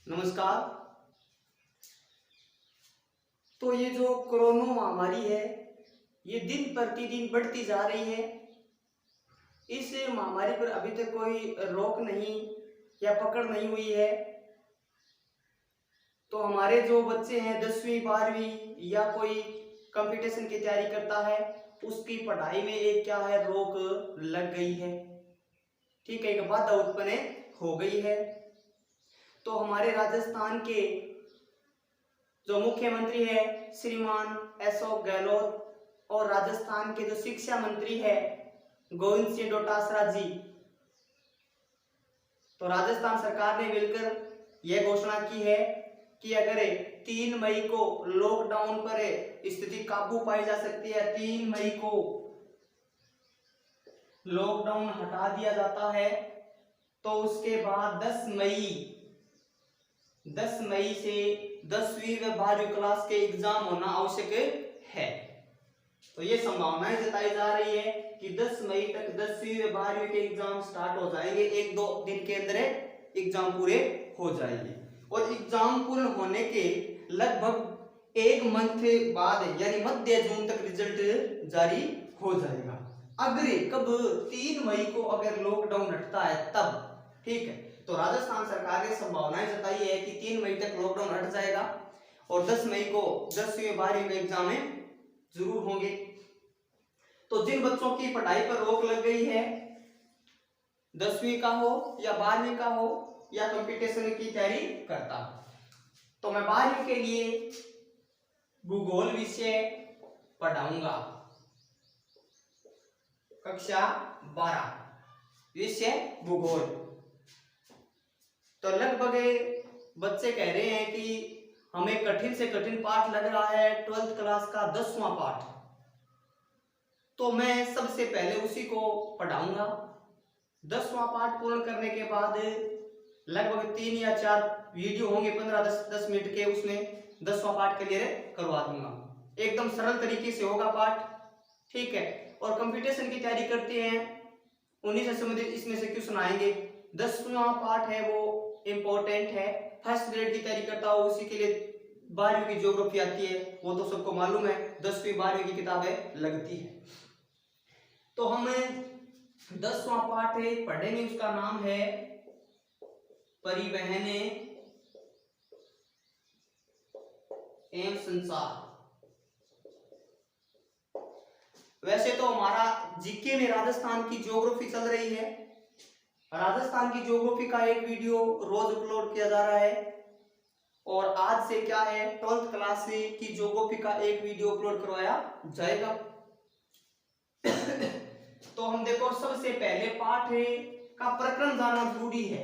नमस्कार। तो ये जो कोरोना महामारी है ये दिन प्रतिदिन बढ़ती जा रही है। इस महामारी पर अभी तक कोई रोक नहीं या पकड़ नहीं हुई है। तो हमारे जो बच्चे हैं 10वीं 12वीं या कोई कंपटीशन की तैयारी करता है उसकी पढ़ाई में एक क्या है रोक लग गई है। ठीक है, एक बाधा उत्पन्न हो गई है। तो हमारे राजस्थान के जो मुख्यमंत्री है श्रीमान अशोक गहलोत और राजस्थान के जो शिक्षा मंत्री है गोविंद सिंह डोटासरा जी, तो राजस्थान सरकार ने मिलकर यह घोषणा की है कि अगर 3 मई को लॉकडाउन पर स्थिति काबू पाई जा सकती है, 3 मई को लॉकडाउन हटा दिया जाता है, तो उसके बाद 10 मई से 10वीं व 12वीं क्लास के एग्जाम होना आवश्यक है। तो ये संभावनाएं जताई जा रही है कि 10 मई तक 10वीं व 12वीं के एग्जाम स्टार्ट हो जाएंगे। 1-2 दिन के अंदर एग्जाम पूरे हो जाएंगे और एग्जाम पूर्ण होने के लगभग 1 मंथ बाद यानी मध्य जून तक रिजल्ट जारी हो जाएगा। अगर कब 3 मई को अगर लॉकडाउन हटता है तब, ठीक है। तो राजस्थान सरकार ने संभावनाएं जताई है कि 3 मई तक लॉकडाउन हट जाएगा और 10 मई को 10वीं 12वीं के एग्जाम जरूर होंगे। तो जिन बच्चों की पढ़ाई पर रोक लग गई है, 10वीं का हो या 12वीं का हो या कंपटीशन की तैयारी करता, तो मैं 12वीं के लिए भूगोल विषय पढ़ाऊंगा। कक्षा 12 विषय भूगोल। तो लगभग बच्चे कह रहे हैं कि हमें कठिन से कठिन पाठ लग रहा है 12th क्लास का 10वां पाठ, तो मैं सबसे पहले उसी को पढ़ाऊंगा। 10वां पाठ पूर्ण करने के बाद लगभग 3 या 4 वीडियो होंगे 15-10 मिनट के, उसमें 10वां पाठ क्लियर करवा दूंगा। एकदम सरल तरीके से होगा पाठ, ठीक है। और कंपटीशन की तैयारी करते हैं उन्हीं से संबंधित इसमें से क्वेश्चन आएंगे। 10वां पाठ है वो इम्पोर्टेंट है, फर्स्ट ग्रेड की तैयारी करता हो उसी के लिए 12वीं की ज्योग्राफी आती है, वो तो सबको मालूम है, 10वीं 12वीं की किताबें लगती है। तो हम 10वां पाठ पढ़ेंगे, उसका नाम है परिवहन एवं संचार। वैसे तो हमारा जीके में राजस्थान की ज्योग्राफी चल रही है, राजस्थान की ज्योग्राफी का एक वीडियो रोज अपलोड किया जा रहा है और आज से क्या है 12th क्लास की ज्योग्राफी का एक वीडियो अपलोड करवाया जाएगा। तो हम देखो सबसे पहले पाठ का प्रकरण जाना जरूरी है,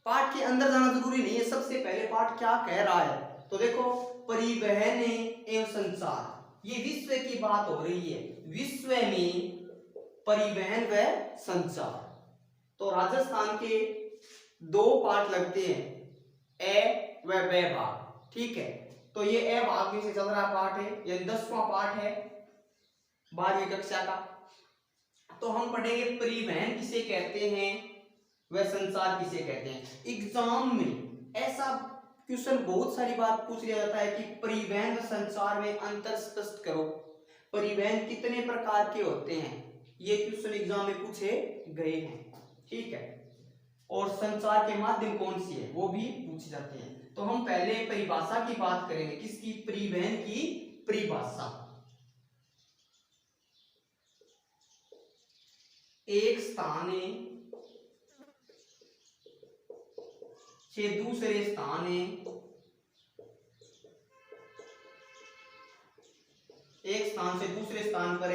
पाठ के अंदर जाना जरूरी नहीं है। सबसे पहले पाठ क्या कह रहा है तो देखो परिवहन एवं संचार, ये विश्व की बात हो रही है, विश्व में परिवहन व संचार। तो राजस्थान के 2 पाठ लगते हैं, ए व ब भाग, ठीक है। तो ये ए भाग में से चल रहा पाठ है, ये 10वां पाठ है 12वीं कक्षा का। तो हम पढ़ेंगे परिवहन किसे कहते हैं व संचार किसे कहते हैं। एग्जाम में ऐसा क्वेश्चन बहुत सारी बात पूछ लिया जाता है कि परिवहन व संचार में अंतर स्पष्ट करो, परिवहन कितने प्रकार के होते हैं, ये क्वेश्चन एग्जाम में पूछे गए हैं, ठीक है। और संचार के माध्यम कौन सी है वो भी पूछे जाते हैं। तो हम पहले परिभाषा की बात करेंगे, किसकी, परिवहन की परिभाषा। एक स्थान से दूसरे स्थान, एक स्थान से दूसरे स्थान पर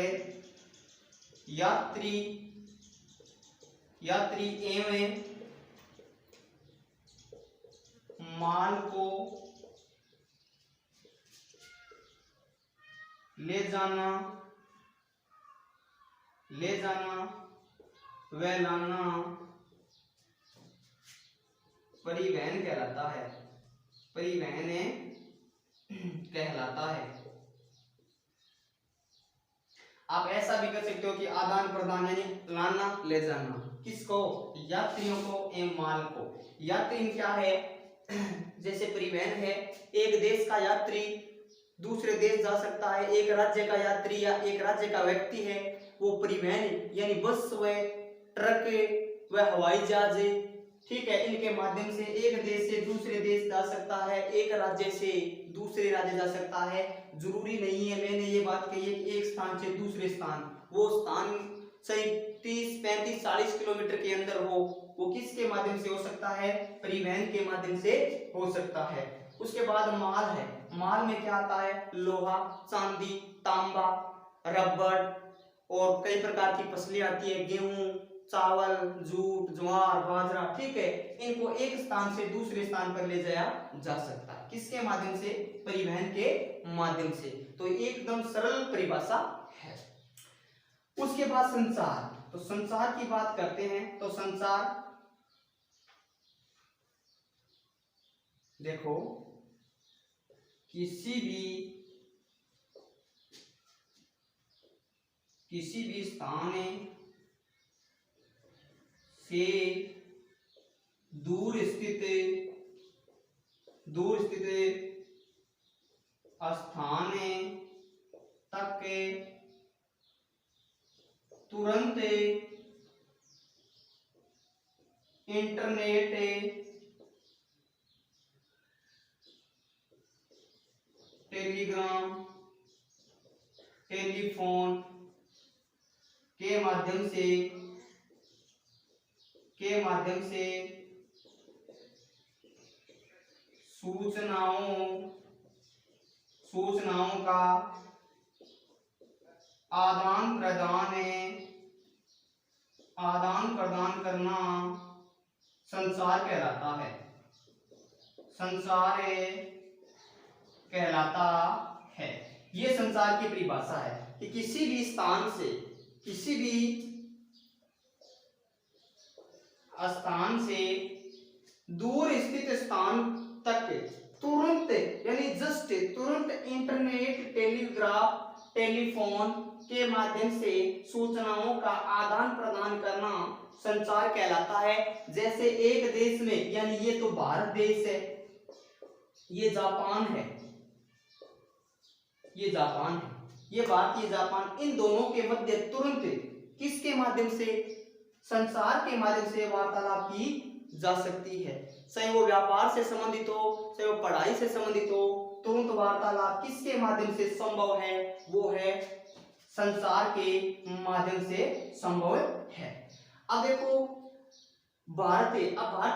यात्री एवं माल को ले जाना व लाना परिवहन कहलाता है, परिवहन कहलाता है। आप ऐसा भी कर सकते हो कि आदान प्रदान यानी लाना ले जाना, किसको, यात्रियों को एवं माल को। यात्री क्या है, जैसे परिवहन है, एक देश का यात्री दूसरे देश जा सकता है, एक राज्य का यात्री या एक राज्य का व्यक्ति है वो परिवहन यानी बस व ट्रक व हवाई जहाज, ठीक है, इनके माध्यम से एक देश से दूसरे देश जा सकता है, एक राज्य से दूसरे राज्य जा सकता है। जरूरी नहीं है, मैंने ये बात कही है कि एक स्थान से दूसरे स्थान, वो स्थान सही 30, 35, 40 किलोमीटर के अंदर हो, वो किसके माध्यम से हो सकता है? परिवहन के माध्यम से हो सकता है। उसके बाद माल है, माल में क्या आता है? लोहा, चांदी, तांबा, रबड़ और कई प्रकार की फसलें आती है, गेहूं, चावल, जूट, ज्वार, बाजरा, ठीक है, इनको एक स्थान से दूसरे स्थान पर ले जाया जा सकता है, किसके माध्यम से? परिवहन के माध्यम से। तो एकदम सरल परिभाषा है। उसके बाद संचार, तो संचार की बात करते हैं तो संचार देखो किसी भी स्थान से दूर स्थित स्थान तक तुरंत इंटरनेट, टेलीग्राम, टेलीफोन के माध्यम से सूचनाओं का आदान प्रदान करना संचार कहलाता है। संचार कहलाता है। ये संचार की परिभाषा है कि किसी भी स्थान से दूर स्थित स्थान तक तुरंत यानी जस्ट तुरंत इंटरनेट, टेलीग्राफ, टेलीफोन के माध्यम से सूचनाओं का आदान प्रदान करना संचार कहलाता है। जैसे एक देश में, यानी ये तो भारत देश है, ये जापान है, ये भारत, ये जापान, इन दोनों के मध्य तुरंत किसके माध्यम से? संचार के माध्यम से वार्तालाप की जा सकती है। चाहे वो व्यापार से संबंधित हो, चाहे वो पढ़ाई से संबंधित हो, तुरंत वार्तालाप किसके माध्यम से संभव है? वो है संचार के माध्यम से संभव है। अब देखो भारत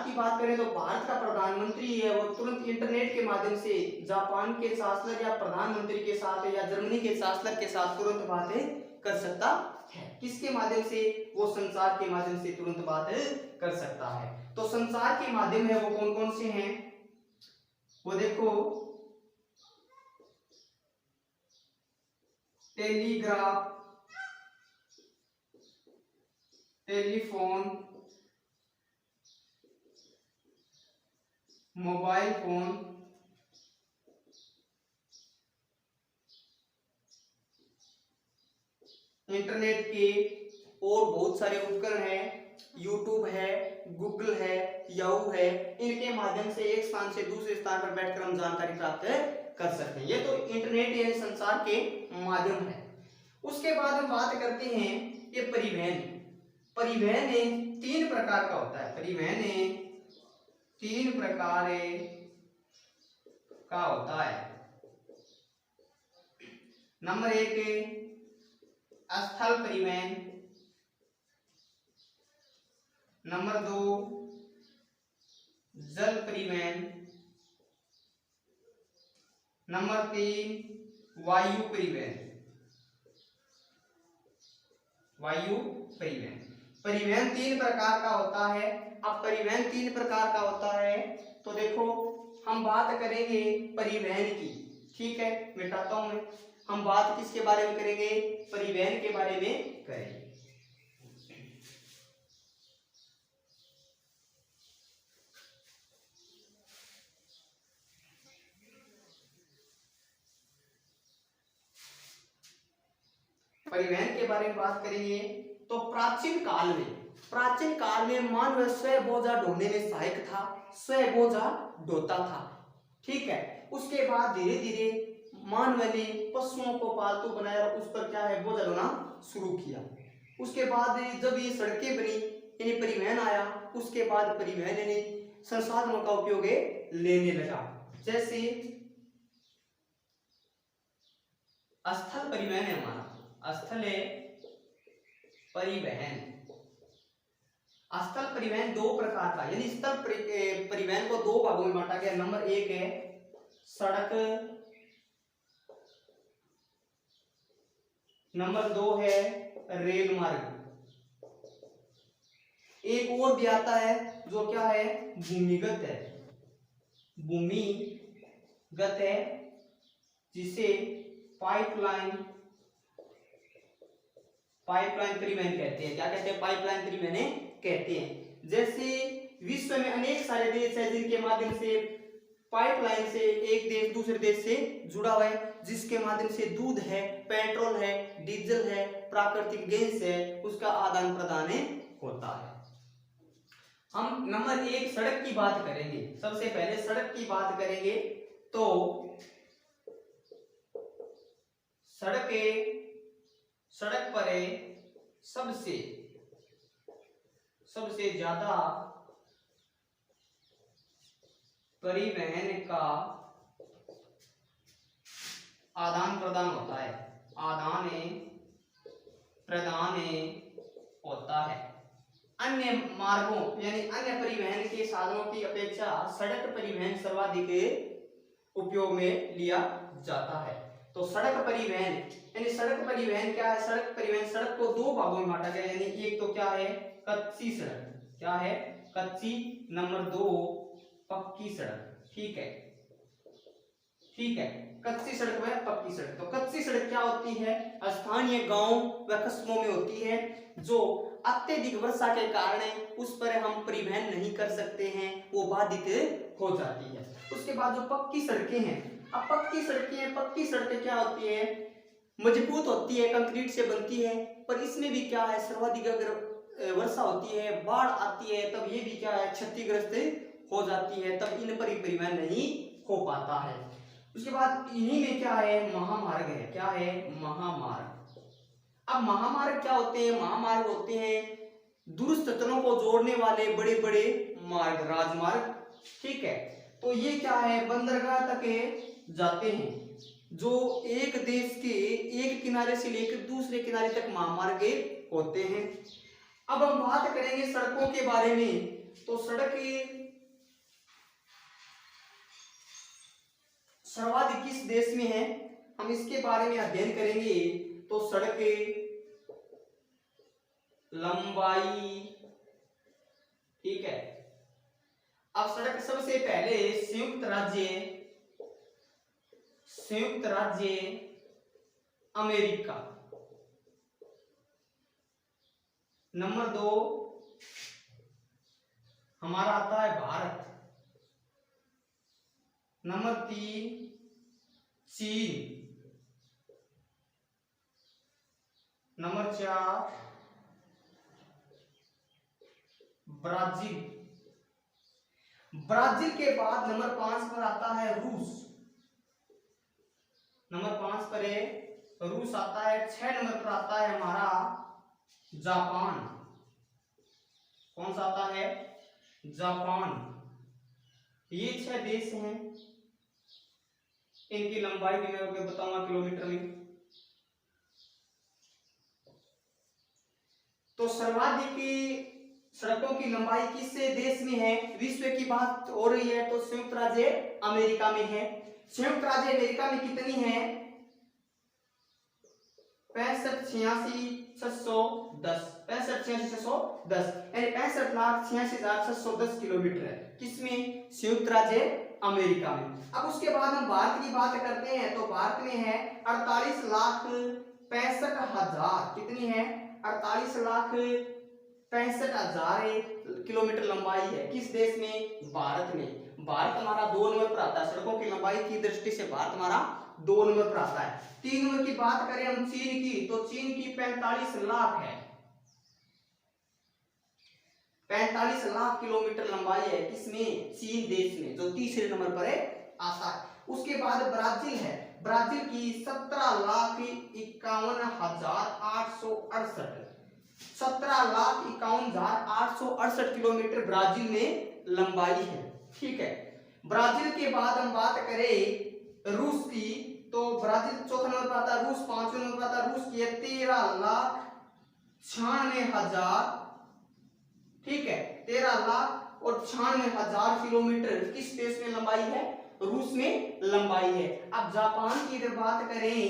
की बात करें तो भारत का प्रधानमंत्री है, वो तुरंत इंटरनेट के माध्यम से जापान के चांसलर या प्रधानमंत्री के साथ या जर्मनी के चांसलर के साथ तुरंत बातें कर सकता है। किसके माध्यम से? वो संचार के माध्यम से तुरंत बात कर सकता है। तो संचार के माध्यम है वो कौन कौन से हैं? वो देखो telegraph, telephone, mobile phone, internet के और बहुत सारे उपकरण हैं, यूट्यूब है, गूगल है, याहू है, इनके माध्यम से एक स्थान से दूसरे स्थान पर बैठकर हम जानकारी प्राप्त कर सकते हैं। ये तो इंटरनेट यानी संचार के माध्यम है। उसके बाद हम बात करते हैं कि परिवहन 3 प्रकार का होता है। परिवहन 3 प्रकार का होता है। नंबर 1 स्थल परिवहन, नंबर 2 जल परिवहन, नंबर 3 वायु परिवहन। परिवहन 3 प्रकार का होता है। अब परिवहन 3 प्रकार का होता है तो देखो हम बात करेंगे परिवहन की, ठीक है, मिटाता हूं मैं। हम बात किसके बारे में करेंगे? परिवहन के बारे में करेंगे। परिवहन के बारे में बात करेंगे तो प्राचीन काल में प्राचीन काल में मानव स्वयं बोझा ढोने में सहायक था, स्वयं बोझा ढोता था। ठीक है, उसके बाद धीरे धीरे मानव ने पशुओं को पालतू बनाया और उस पर क्या है बोझा ढोना शुरू किया। उसके बाद जब ये सड़कें बनी यानी परिवहन आया, उसके बाद परिवहन यानी संसाधनों का उपयोग लेने लगा। जैसे स्थल परिवहन है हमारा, स्थल परिवहन। स्थल परिवहन दो प्रकार का, यानी स्थल परिवहन को दो भागों में बांटा गया। नंबर एक है सड़क, नंबर दो है रेल मार्ग। एक और भी आता है जो क्या है भूमिगत है, भूमिगत है जिसे पाइपलाइन परिवहन कहते हैं। क्या कहते हैं? पाइपलाइन परिवहन कहते हैं। जैसे विश्व में अनेक सारे देश हैं जिनके माध्यम से पाइपलाइन से एक देश दूसरे देश से जुड़ा हुआ है, जिसके माध्यम से दूध है, पेट्रोल है, डीजल है, प्राकृतिक गैस है, उसका आदान प्रदान होता है। हम नंबर एक सड़क की बात करेंगे। सबसे पहले सड़क की बात करेंगे तो सड़क पर सबसे ज्यादा परिवहन का आदान प्रदान होता है, आदान प्रदान होता है। अन्य मार्गों यानी अन्य परिवहन के साधनों की अपेक्षा सड़क परिवहन सर्वाधिक उपयोग में लिया जाता है। तो सड़क परिवहन यानी सड़क परिवहन क्या है? सड़क परिवहन, सड़क को दो भागों में बांटा गया, यानी एक तो क्या है कच्ची सड़क, क्या है कच्ची, नंबर दो पक्की सड़क। ठीक है, कच्ची सड़क व पक्की सड़क। तो कच्ची सड़क क्या होती है? स्थानीय गांव व कस्बों में होती है, जो अत्यधिक वर्षा के कारण उस पर हम परिवहन नहीं कर सकते हैं, वो बाधित हो जाती है। उसके बाद जो पक्की सड़कें हैं, अब पक्की सड़कें क्या होती है? मजबूत होती है, कंक्रीट से बनती है, पर इसमें भी क्या है सर्वाधिक अगर वर्षा होती है, बाढ़ आती है, तब ये भी क्या है क्षतिग्रस्त हो जाती है, तब इन पर परिवहन नहीं हो पाता है। उसके बाद इन्हीं में क्या है महामार्ग है। क्या है? महामार्ग। अब महामार्ग क्या होते हैं? महामार्ग होते हैं दूरस्थ स्थलों को जोड़ने वाले बड़े बड़े मार्ग, राजमार्ग। ठीक है, तो ये क्या है बंदरगाह तक जाते हैं, जो एक देश के एक किनारे से लेकर दूसरे किनारे तक महामार्ग होते हैं। अब हम बात करेंगे सड़कों के बारे में, तो सड़क सर्वाधिक किस देश में है, हम इसके बारे में अध्ययन करेंगे। तो सड़क लंबाई, ठीक है। अब सड़क सबसे पहले संयुक्त राज्य अमेरिका, नंबर दो हमारा आता है भारत, नंबर तीन चीन, नंबर चार ब्राजील। ब्राजील के बाद नंबर 5 पर आता है रूस, नंबर 5 पर रूस आता है। 6 नंबर पर आता है हमारा जापान। कौन सा आता है? जापान। ये 6 देश हैं, इनकी लंबाई भी मैं बताऊंगा किलोमीटर में। तो सर्वाधिक सड़कों की लंबाई किस देश में है, विश्व की बात हो रही है, तो संयुक्त राज्य अमेरिका में है। संयुक्त राज्य अमेरिका में कितनी है? 65,86,610, 65,86,610 यानी 65,86,610 किलोमीटर है। किसमें? संयुक्त राज्य अमेरिका में। अब उसके बाद हम भारत की बात करते हैं, तो भारत में है 48,65,000। कितनी है? 48,65,000 किलोमीटर लंबाई है। किस देश में? भारत में। भारत हमारा 2 नंबर पर आता है, सड़कों की लंबाई की दृष्टि से भारत हमारा 2 नंबर पर आता है। 3 नंबर की बात करें हम चीन की, तो चीन की 45 लाख है। 45 लाख किलोमीटर लंबाई है किसमें, चीन देश में, जो तीसरे नंबर पर है आता है। उसके बाद ब्राजील है, ब्राजील की 17,51,868 17,51,868 किलोमीटर ब्राजील में लंबाई है। ठीक है, ब्राजील के बाद हम बात करें रूस की, तो ब्राजील चौथा नंबर पर आता है, रूस पांचवें नंबर पर आता है। रूस की है 13,96,000, ठीक है, 13,96,000 किलोमीटर किस देश में लंबाई है, रूस में लंबाई है। अब जापान की अगर बात करें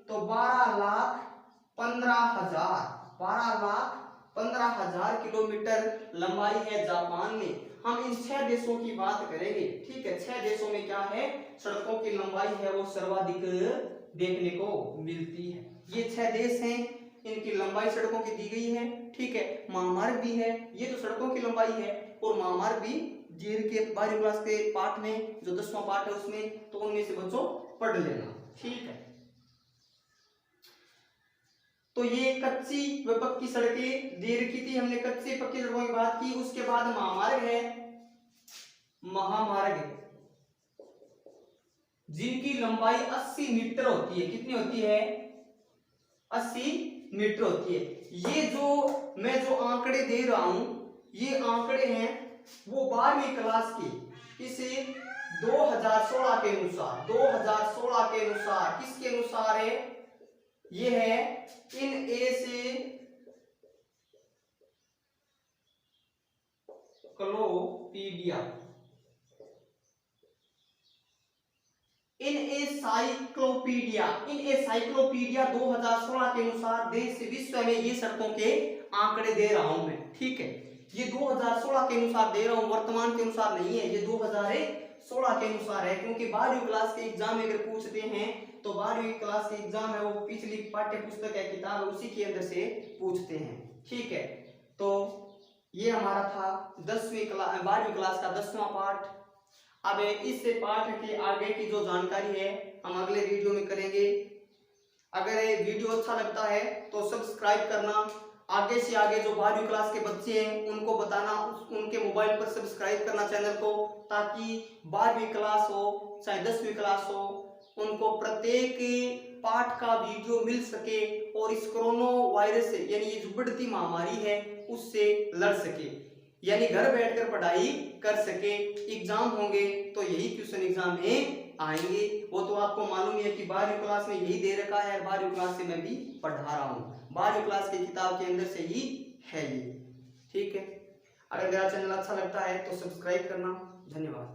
तो 12,15,000 किलोमीटर लंबाई है जापान में। हम इन 6 देशों की बात करेंगे। ठीक है, 6 देशों में क्या है, सड़कों की लंबाई है वो सर्वाधिक देखने को मिलती है। ये 6 देश हैं, इनकी लंबाई सड़कों की दी गई है। ठीक है, महामार्ग भी है, ये तो सड़कों की लंबाई है, और महामार्ग भी जीर के 12वीं क्लास के पाठ में, जो 10वां पाठ है उसमें, तो उनमें से बच्चों पढ़ लेना। ठीक है, तो ये कच्ची व पक्की सड़कें दे रखी थी हमने, कच्ची पक्की सड़कों की बात की। उसके बाद महामार्ग है, महामार्ग जिनकी लंबाई 80 मीटर होती है। कितनी होती है, 80 मीटर होती है। ये जो मैं जो आंकड़े दे रहा हूं, ये आंकड़े हैं वो 12वीं क्लास के, इसे 2016 के अनुसार, 2016 के अनुसार किसके अनुसार है, ये है इन ए से क्लोपीडिया, इन ए साइक्लोपीडिया 2016 के अनुसार देश से विश्व में ये सड़कों के आंकड़े दे रहा हूं मैं। ठीक है, ये 2016 के अनुसार दे रहा हूं, वर्तमान के अनुसार नहीं है, ये 2016 के अनुसार है। क्योंकि 12वीं क्लास के एग्जाम में अगर पूछते हैं तो 12वीं क्लास के एग्जाम है वो पिछली पाठ्य पुस्तक है, किताब है, उसी के अंदर से पूछते हैं। ठीक है, तो ये हमारा था 12वीं क्लास का 10वां पाठ। अब इस पाठ के आगे की जो जानकारी है हम अगले वीडियो में करेंगे। अगर ये वीडियो अच्छा लगता है तो सब्सक्राइब करना, आगे से आगे जो 12वीं क्लास के बच्चे हैं उनको बताना, उनके मोबाइल पर सब्सक्राइब करना चैनल को, ताकि 12वीं क्लास हो चाहे 10वीं क्लास हो, उनको प्रत्येक पाठ का वीडियो मिल सके और इस कोरोना वायरस से, यानी ये जो बढ़ती महामारी है उससे लड़ सके, यानी घर बैठकर पढ़ाई कर सके। एग्जाम होंगे तो यही क्वेश्चन एग्जाम में आएंगे, वो तो आपको मालूम है कि 12वीं क्लास में यही दे रखा है। 12वीं क्लास से मैं भी पढ़ा रहा हूँ, 12वीं क्लास की किताब के अंदर से ही है ये। ठीक है, अगर मेरा चैनल अच्छा लगता है तो सब्सक्राइब करना। धन्यवाद।